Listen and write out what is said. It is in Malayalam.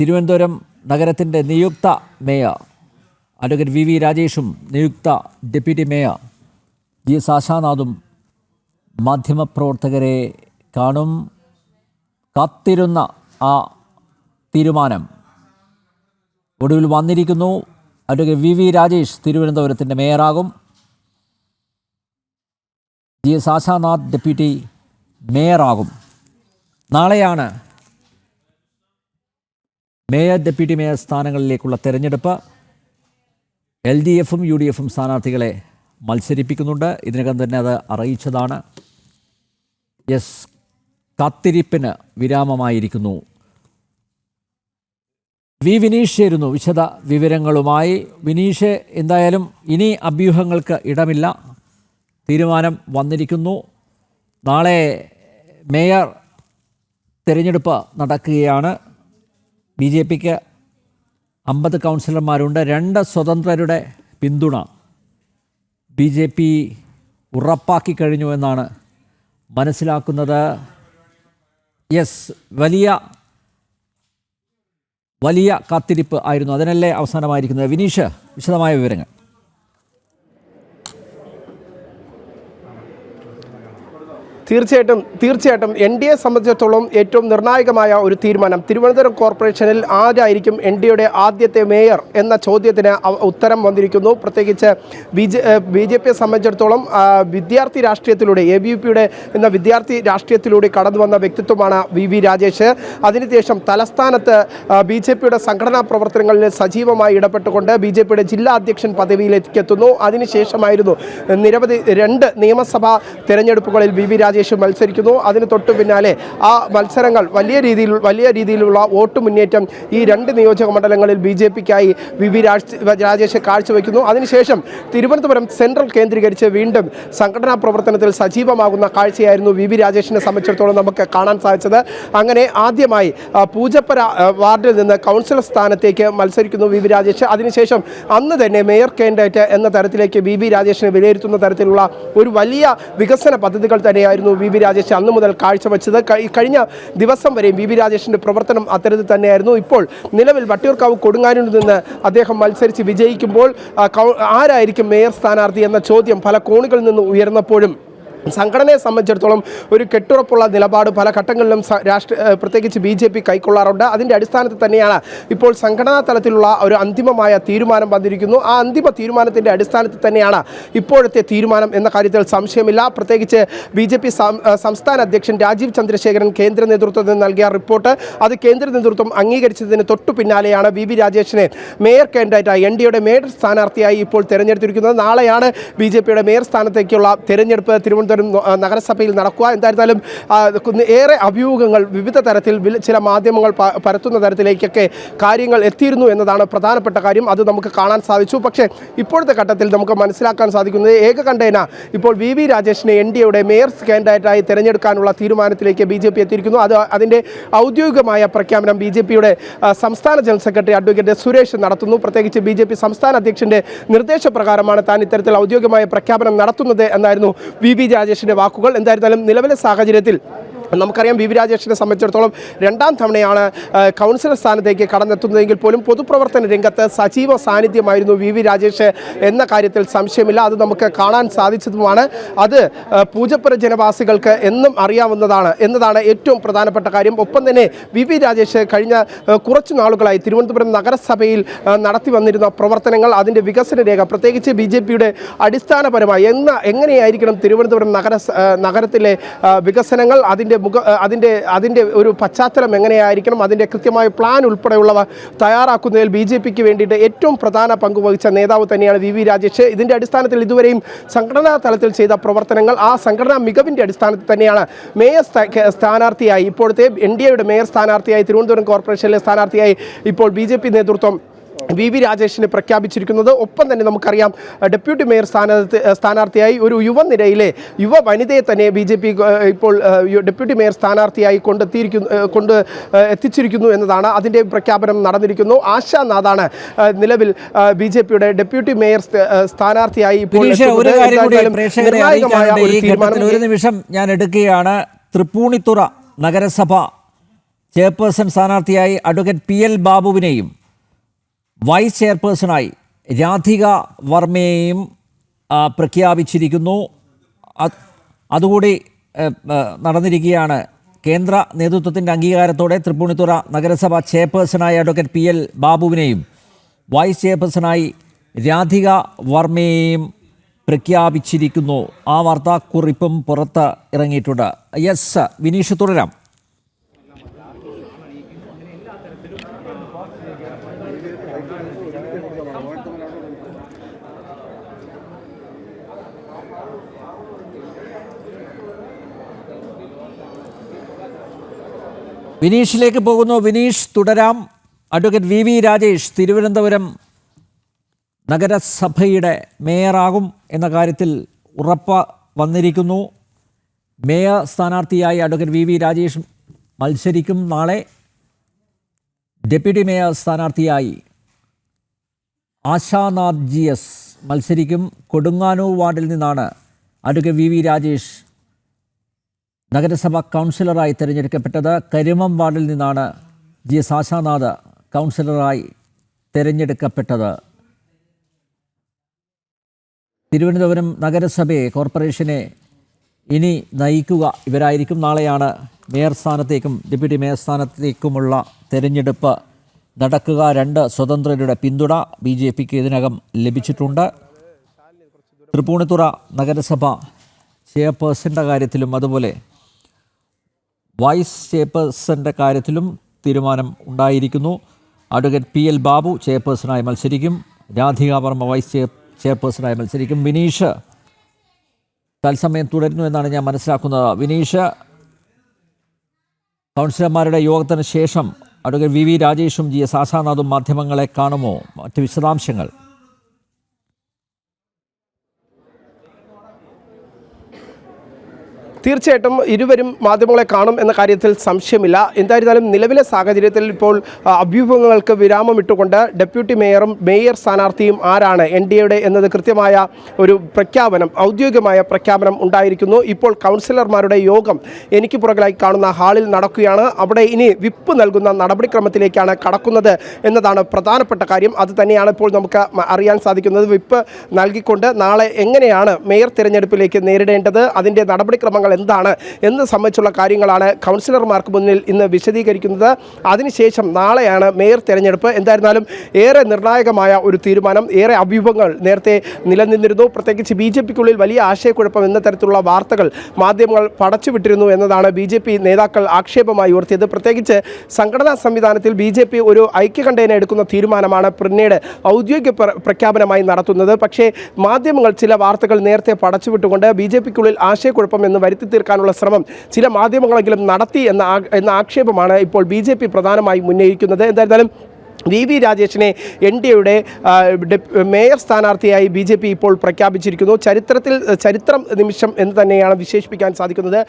തിരുവനന്തപുരം നഗരത്തിൻ്റെ നിയുക്ത മേയർ അഡ്വക്കേറ്റ് വി രാജേഷും നിയുക്ത ഡെപ്യൂട്ടി മേയർ GS ആശാനാഥും മാധ്യമപ്രവർത്തകരെ കാണും. കാത്തിരുന്ന ആ തീരുമാനം ഒടുവിൽ വന്നിരിക്കുന്നു. അഡ്വക്കേറ്റ് വി രാജേഷ് തിരുവനന്തപുരത്തിൻ്റെ മേയറാകും. GS ആശാനാഥ് ഡെപ്യൂട്ടി മേയറാകും. നാളെയാണ് മേയർ, ഡെപ്യൂട്ടി മേയർ സ്ഥാനങ്ങളിലേക്കുള്ള തെരഞ്ഞെടുപ്പ്. LDFും UDFും സ്ഥാനാർത്ഥികളെ മത്സരിപ്പിക്കുന്നുണ്ട്. ഇതിനകം തന്നെ അത് അറിയിച്ചതാണ്. കാത്തിരിപ്പിന് വിരാമമായിരിക്കുന്നു. വിനീഷ് ചേരുന്നു വിശദ വിവരങ്ങളുമായി. വിനീഷ്, എന്തായാലും ഇനി അഭ്യൂഹങ്ങൾക്ക് ഇടമില്ല. തീരുമാനം വന്നിരിക്കുന്നു. നാളെ മേയർ തിരഞ്ഞെടുപ്പ് നടക്കുകയാണ്. BJPക്ക് 50 കൗൺസിലർമാരുണ്ട്. 2 സ്വതന്ത്രരുടെ പിന്തുണ BJP ഉറപ്പാക്കി കഴിഞ്ഞു എന്നാണ് മനസ്സിലാക്കുന്നത്. വലിയ കാത്തിരിപ്പ് ആയിരുന്നു. അതിനല്ലേ അവസാനമായിരിക്കുന്നത്. വിനീഷ്, വിശദമായ വിവരങ്ങൾ. തീർച്ചയായിട്ടും NDA സംബന്ധിച്ചിടത്തോളം ഏറ്റവും നിർണായകമായ ഒരു തീരുമാനം. തിരുവനന്തപുരം കോർപ്പറേഷനിൽ ആരായിരിക്കും NDAയുടെ ആദ്യത്തെ മേയർ എന്ന ചോദ്യത്തിന് ഉത്തരം വന്നിരിക്കുന്നു. പ്രത്യേകിച്ച് BJPയെ സംബന്ധിച്ചിടത്തോളം വിദ്യാർത്ഥി രാഷ്ട്രീയത്തിലൂടെ ABVP എന്ന വിദ്യാർത്ഥി രാഷ്ട്രീയത്തിലൂടെ കടന്നു വന്ന വ്യക്തിത്വമാണ് വി രാജേഷ്. അതിനുശേഷം തലസ്ഥാനത്ത് BJPയുടെ സംഘടനാ പ്രവർത്തനങ്ങളിൽ സജീവമായി ഇടപെട്ടുകൊണ്ട് BJPയുടെ ജില്ലാ അധ്യക്ഷൻ പദവിയിലേക്ക് എത്തുന്നു. അതിനുശേഷമായിരുന്നു നിരവധി 2 നിയമസഭാ തെരഞ്ഞെടുപ്പുകളിൽ വി രാജേഷ് മത്സരിക്കുന്നു. അതിന് തൊട്ടു പിന്നാലെ ആ മത്സരങ്ങൾ വലിയ രീതിയിലുള്ള വോട്ട് മുന്നേറ്റം ഈ 2 നിയോജക മണ്ഡലങ്ങളിൽ BJPക്കായി വി രാജേഷ് കാഴ്ചവെക്കുന്നു. അതിനുശേഷം തിരുവനന്തപുരം സെൻട്രൽ കേന്ദ്രീകരിച്ച് വീണ്ടും സംഘടനാ പ്രവർത്തനത്തിൽ സജീവമാകുന്ന കാഴ്ചയായിരുന്നു വി രാജേഷിനെ സംബന്ധിച്ചിടത്തോളം നമുക്ക് കാണാൻ സാധിച്ചത്. അങ്ങനെ ആദ്യമായി പൂജപ്പര വാർഡിൽ നിന്ന് കൗൺസിലർ സ്ഥാനത്തേക്ക് മത്സരിക്കുന്നു വി രാജേഷ്. അതിനുശേഷം അന്ന് തന്നെ മേയർ കാൻഡിഡേറ്റ് എന്ന തരത്തിലേക്ക് വി രാജേഷിനെ വിലയിരുത്തുന്ന തരത്തിലുള്ള ഒരു വലിയ വികസന പദ്ധതികൾ തന്നെയായിരുന്നു വി രാജേഷ് അന്ന് മുതൽ കാഴ്ചവെച്ചത്. കഴിഞ്ഞ ദിവസം വരെ വി രാജേഷിൻ്റെ പ്രവർത്തനം അത്തരത്തിൽ തന്നെയായിരുന്നു. ഇപ്പോൾ നിലവിൽ വട്ടിയൂർക്കാവ് കൊടുങ്ങാനൂരിൽ നിന്ന് അദ്ദേഹം മത്സരിച്ച് വിജയിക്കുമ്പോൾ ആരായിരിക്കും മേയർ സ്ഥാനാർത്ഥി എന്ന ചോദ്യം പല കോണുകളിൽ നിന്ന് ഉയർന്നപ്പോഴും സംഘടനയെ സംബന്ധിച്ചിടത്തോളം ഒരു കെട്ടുറപ്പുള്ള നിലപാട് പല ഘട്ടങ്ങളിലും പ്രത്യേകിച്ച് BJP കൈക്കൊള്ളാറുണ്ട്. അതിൻ്റെ അടിസ്ഥാനത്തിൽ തന്നെയാണ് ഇപ്പോൾ സംഘടനാ തലത്തിലുള്ള ഒരു അന്തിമമായ തീരുമാനം വന്നിരിക്കുന്നു. ആ അന്തിമ തീരുമാനത്തിൻ്റെ അടിസ്ഥാനത്തിൽ തന്നെയാണ് ഇപ്പോഴത്തെ തീരുമാനം എന്ന കാര്യത്തിൽ സംശയമില്ല. പ്രത്യേകിച്ച് BJP സംസ്ഥാന അധ്യക്ഷൻ രാജീവ് ചന്ദ്രശേഖരൻ കേന്ദ്ര നേതൃത്വത്തിന് നൽകിയ റിപ്പോർട്ട് അത് കേന്ദ്ര നേതൃത്വം അംഗീകരിച്ചതിന് തൊട്ടു പിന്നാലെയാണ് വി രാജേഷിനെ മേയർ കാൻഡിഡേറ്റായി NDAയുടെ മേയർ സ്ഥാനാർത്ഥിയായി ഇപ്പോൾ തെരഞ്ഞെടുത്തിരിക്കുന്നത്. നാളെയാണ് BJPയുടെ മേയർ സ്ഥാനത്തേക്കുള്ള തെരഞ്ഞെടുപ്പ് തിരുവനന്തപുരം നഗരസഭയിൽ നടക്കുക. എന്തായിരുന്നാലും ഏറെ അഭ്യൂഹങ്ങൾ വിവിധ തരത്തിൽ ചില മാധ്യമങ്ങൾ പരത്തുന്ന തരത്തിലേക്കൊക്കെ കാര്യങ്ങൾ എത്തിയിരുന്നു എന്നതാണ് പ്രധാനപ്പെട്ട കാര്യം. അത് നമുക്ക് കാണാൻ സാധിച്ചു. പക്ഷേ ഇപ്പോഴത്തെ ഘട്ടത്തിൽ നമുക്ക് മനസ്സിലാക്കാൻ സാധിക്കുന്നത് ഏകകണ്ഠേന ഇപ്പോൾ വി രാജേഷിനെ NDAയുടെ മേയർ കാൻഡിഡേറ്റായി തിരഞ്ഞെടുക്കാനുള്ള തീരുമാനത്തിലേക്ക് BJP എത്തിയിരിക്കുന്നു. അതിൻ്റെ ഔദ്യോഗികമായ പ്രഖ്യാപനം BJPയുടെ സംസ്ഥാന ജനറൽ സെക്രട്ടറി അഡ്വക്കേറ്റ് സുരേഷ് നടത്തുന്നു. പ്രത്യേകിച്ച് BJP സംസ്ഥാന അധ്യക്ഷൻ്റെ നിർദ്ദേശപ്രകാരമാണ് താൻ ഇത്തരത്തിൽ ഔദ്യോഗികമായ പ്രഖ്യാപനം നടത്തുന്നത് എന്നായിരുന്നു വി രാജേഷിന്റെ വാക്കുകൾ. എന്തായിരുന്നാലും നിലവിലെ സാഹചര്യത്തിൽ നമുക്കറിയാം വി രാജേഷിനെ സംബന്ധിച്ചിടത്തോളം 2ാം തവണയാണ് കൗൺസിലർ സ്ഥാനത്തേക്ക് കടന്നെത്തുന്നതെങ്കിൽ പോലും പൊതുപ്രവർത്തന രംഗത്ത് സജീവ സാന്നിധ്യമായിരുന്നു വി രാജേഷ് എന്ന കാര്യത്തിൽ സംശയമില്ല. അത് നമുക്ക് കാണാൻ സാധിച്ചതുമാണ്. അത് പൂജപ്പുര ജനവാസികൾക്ക് എന്നും അറിയാവുന്നതാണ് എന്നതാണ് ഏറ്റവും പ്രധാനപ്പെട്ട കാര്യം. ഒപ്പം തന്നെ വി രാജേഷ് കഴിഞ്ഞ കുറച്ചു നാളുകളായി തിരുവനന്തപുരം നഗരസഭയിൽ നടത്തി വന്നിരുന്ന പ്രവർത്തനങ്ങൾ, അതിൻ്റെ വികസന രേഖ, പ്രത്യേകിച്ച് BJPയുടെ അടിസ്ഥാനപരമായി എങ്ങനെയായിരിക്കണം തിരുവനന്തപുരം നഗരത്തിലെ വികസനങ്ങൾ, അതിൻ്റെ ഒരു പശ്ചാത്തലം എങ്ങനെയായിരിക്കണം, അതിൻ്റെ കൃത്യമായ പ്ലാൻ ഉൾപ്പെടെയുള്ളവ തയ്യാറാക്കുന്നതിൽ BJPക്ക് വേണ്ടിയിട്ട് ഏറ്റവും പ്രധാന പങ്കുവഹിച്ച നേതാവ് തന്നെയാണ് വി രാജേഷ്. ഇതിൻ്റെ അടിസ്ഥാനത്തിൽ ഇതുവരെയും സംഘടനാ തലത്തിൽ ചെയ്ത പ്രവർത്തനങ്ങൾ, ആ സംഘടനാ മികവിൻ്റെ അടിസ്ഥാനത്തിൽ തന്നെയാണ് മേയർ സ്ഥാനാർത്ഥിയായി, ഇപ്പോഴത്തെ NDAയുടെ മേയർ സ്ഥാനാർത്ഥിയായി, തിരുവനന്തപുരം കോർപ്പറേഷനിലെ സ്ഥാനാർത്ഥിയായി ഇപ്പോൾ BJP നേതൃത്വം വി രാജേഷിനെ പ്രഖ്യാപിച്ചിരിക്കുന്നത്. ഒപ്പം തന്നെ നമുക്കറിയാം ഡെപ്യൂട്ടി മേയർ സ്ഥാനാർത്ഥിയായി ഒരു യുവ വനിതയെ തന്നെ BJP ഇപ്പോൾ ഡെപ്യൂട്ടി മേയർ സ്ഥാനാർത്ഥിയായി എത്തിച്ചിരിക്കുന്നു എന്നതാണ്. അതിൻ്റെ പ്രഖ്യാപനം നടന്നിരിക്കുന്നു. ആശാനാഥാണ് നിലവിൽ BJPയുടെ ഡെപ്യൂട്ടി മേയർ സ്ഥാനാർത്ഥിയായി ഇപ്പോൾ. ഒരു നിമിഷം ഞാൻ എടുക്കുകയാണ്. തൃപ്പൂണിത്തുറ നഗരസഭ ചെയർപേഴ്സൺ സ്ഥാനാർത്ഥിയായി അഡ്വക്കേറ്റ് പി എൽ ബാബുവിനെയും വൈസ് ചെയർപേഴ്സണായി രാധിക വർമ്മയെയും പ്രഖ്യാപിച്ചിരിക്കുന്നു. അതുകൂടി നടന്നിരിക്കുകയാണ്. കേന്ദ്ര നേതൃത്വത്തിൻ്റെ അംഗീകാരത്തോടെ തൃപ്പൂണിത്തുറ നഗരസഭ ചെയർപേഴ്സണായി അഡ്വക്കേറ്റ് പി എൽ ബാബുവിനെയും വൈസ് ചെയർപേഴ്സണായി രാധിക വർമ്മയെയും പ്രഖ്യാപിച്ചിരിക്കുന്നു. ആ വാർത്താക്കുറിപ്പും പുറത്ത് ഇറങ്ങിയിട്ടുണ്ട്. യെസ് വിനീഷ്, തുടരാം. വിനീഷിലേക്ക് പോകുന്നു. വിനീഷ്, തുടരാം. അഡ്വക്കേറ്റ് വി രാജേഷ് തിരുവനന്തപുരം നഗരസഭയുടെ മേയറാകും എന്ന കാര്യത്തിൽ ഉറപ്പ് വന്നിരിക്കുന്നു. മേയർ സ്ഥാനാർത്ഥിയായി അഡ്വക്കേറ്റ് വി രാജേഷ് മത്സരിക്കും. നാളെ ഡെപ്യൂട്ടി മേയർ സ്ഥാനാർത്ഥിയായി ആശാനാഥ് GS മത്സരിക്കും. കൊടുങ്ങാനൂർ വാർഡിൽ നിന്നാണ് അഡ്വക്കേറ്റ് വി രാജേഷ് നഗരസഭ കൗൺസിലറായി തിരഞ്ഞെടുക്കപ്പെട്ടത്. കരുമം വാർഡിൽ നിന്നാണ് GS ആശാനാഥ് കൗൺസിലറായി തിരഞ്ഞെടുക്കപ്പെട്ടത്. തിരുവനന്തപുരം നഗരസഭയെ, കോർപ്പറേഷനെ ഇനി നയിക്കുക ഇവരായിരിക്കും. നാളെയാണ് മേയർ സ്ഥാനത്തേക്കും ഡെപ്യൂട്ടി മേയർ സ്ഥാനത്തേക്കുമുള്ള തിരഞ്ഞെടുപ്പ് നടക്കുക. 2 സ്വതന്ത്രരുടെ പിന്തുണ BJPക്ക് ഇതിനകം ലഭിച്ചിട്ടുണ്ട്. തൃപ്പൂണിത്തുറ നഗരസഭ ചെയർപേഴ്സൻ്റെ കാര്യത്തിലും അതുപോലെ വൈസ് ചെയർപേഴ്സൻ്റെ കാര്യത്തിലും തീരുമാനം ഉണ്ടായിരിക്കുന്നു. അഡ്വക്കേറ്റ് പി എൽ ബാബു ചെയർപേഴ്സണായി മത്സരിക്കും. രാധിക വർമ്മ വൈസ് ചെയർപേഴ്സണായി മത്സരിക്കും. വിനീഷ് തത്സമയം തുടരുന്നു എന്നാണ് ഞാൻ മനസ്സിലാക്കുന്നത്. വിനീഷ്, കൗൺസിലർമാരുടെ യോഗത്തിന് ശേഷം അഡ്വക്കേറ്റ് വി രാജേഷും GS ആശാനാഥും മാധ്യമങ്ങളെ കാണുമോ? മറ്റ് വിശദാംശങ്ങൾ? തീർച്ചയായിട്ടും ഇരുവരും മാധ്യമങ്ങളെ കാണും എന്ന കാര്യത്തിൽ സംശയമില്ല. എന്തായിരുന്നാലും നിലവിലെ സാഹചര്യത്തിൽ ഇപ്പോൾ അഭ്യൂഹങ്ങൾക്ക് വിരാമമിട്ടുകൊണ്ട് ഡെപ്യൂട്ടി മേയറും മേയർ സ്ഥാനാർത്ഥിയും ആരാണ് NDAയുടെ എന്നത് കൃത്യമായ ഒരു പ്രഖ്യാപനം, ഔദ്യോഗികമായ പ്രഖ്യാപനം ഉണ്ടായിരിക്കുന്നു. ഇപ്പോൾ കൗൺസിലർമാരുടെ യോഗം എനിക്ക് പുറകിലായി കാണുന്ന ഹാളിൽ നടക്കുകയാണ്. അവിടെ ഇനി വിപ്പ് നൽകുന്ന നടപടിക്രമത്തിലേക്കാണ് കടക്കുന്നത് എന്നതാണ് പ്രധാനപ്പെട്ട കാര്യം. അത് തന്നെയാണ് ഇപ്പോൾ നമുക്ക് അറിയാൻ സാധിക്കുന്നത്. വിപ്പ് നൽകിക്കൊണ്ട് നാളെ എങ്ങനെയാണ് മേയർ തിരഞ്ഞെടുപ്പിലേക്ക് നേരിടേണ്ടത്, അതിൻ്റെ നടപടിക്രമങ്ങൾ എന്താണ് എന്ന് സംബന്ധിച്ചുള്ള കാര്യങ്ങളാണ് കൗൺസിലർമാർക്ക് മുന്നിൽ ഇന്ന് വിശദീകരിക്കുന്നത്. അതിനുശേഷം നാളെയാണ് മേയർ തെരഞ്ഞെടുപ്പ്. എന്തായിരുന്നാലും ഏറെ നിർണായകമായ ഒരു തീരുമാനം. ഏറെ അഭ്യൂഹങ്ങൾ നേരത്തെ നിലനിന്നിരുന്നു. പ്രത്യേകിച്ച് BJPക്കുള്ളിൽ വലിയ ആശയക്കുഴപ്പം എന്ന തരത്തിലുള്ള വാർത്തകൾ മാധ്യമങ്ങൾ പടച്ചുവിട്ടിരുന്നു എന്നതാണ് BJP നേതാക്കൾ ആക്ഷേപമായി ഉയർത്തിയത്. പ്രത്യേകിച്ച് സംഘടനാ സംവിധാനത്തിൽ BJP ഒരു ഐക്യകണ്ഠേന എടുക്കുന്ന തീരുമാനമാണ് പിന്നീട് ഔദ്യോഗിക പ്രഖ്യാപനമായി നടത്തുന്നത്. പക്ഷേ മാധ്യമങ്ങൾ ചില വാർത്തകൾ നേരത്തെ പടച്ചുവിട്ടുകൊണ്ട് BJPക്കുള്ളിൽ ആശയക്കുഴപ്പം എന്ന് വരുത്തി തീർക്കാനുള്ള ശ്രമം ചില മാധ്യമങ്ങളെങ്കിലും നടത്തി എന്ന ആക്ഷേപമാണ് ഇപ്പോൾ BJP പ്രധാനമായി ഉന്നയിക്കുന്നത്. എന്തായിരുന്നാലും വി രാജേഷിനെ NDAയുടെ മേയർ സ്ഥാനാർത്ഥിയായി BJP ഇപ്പോൾ പ്രഖ്യാപിച്ചിരിക്കുന്നു. ചരിത്രം നിമിഷം എന്ന് തന്നെയാണ് വിശേഷിപ്പിക്കാൻ സാധിക്കുന്നത്.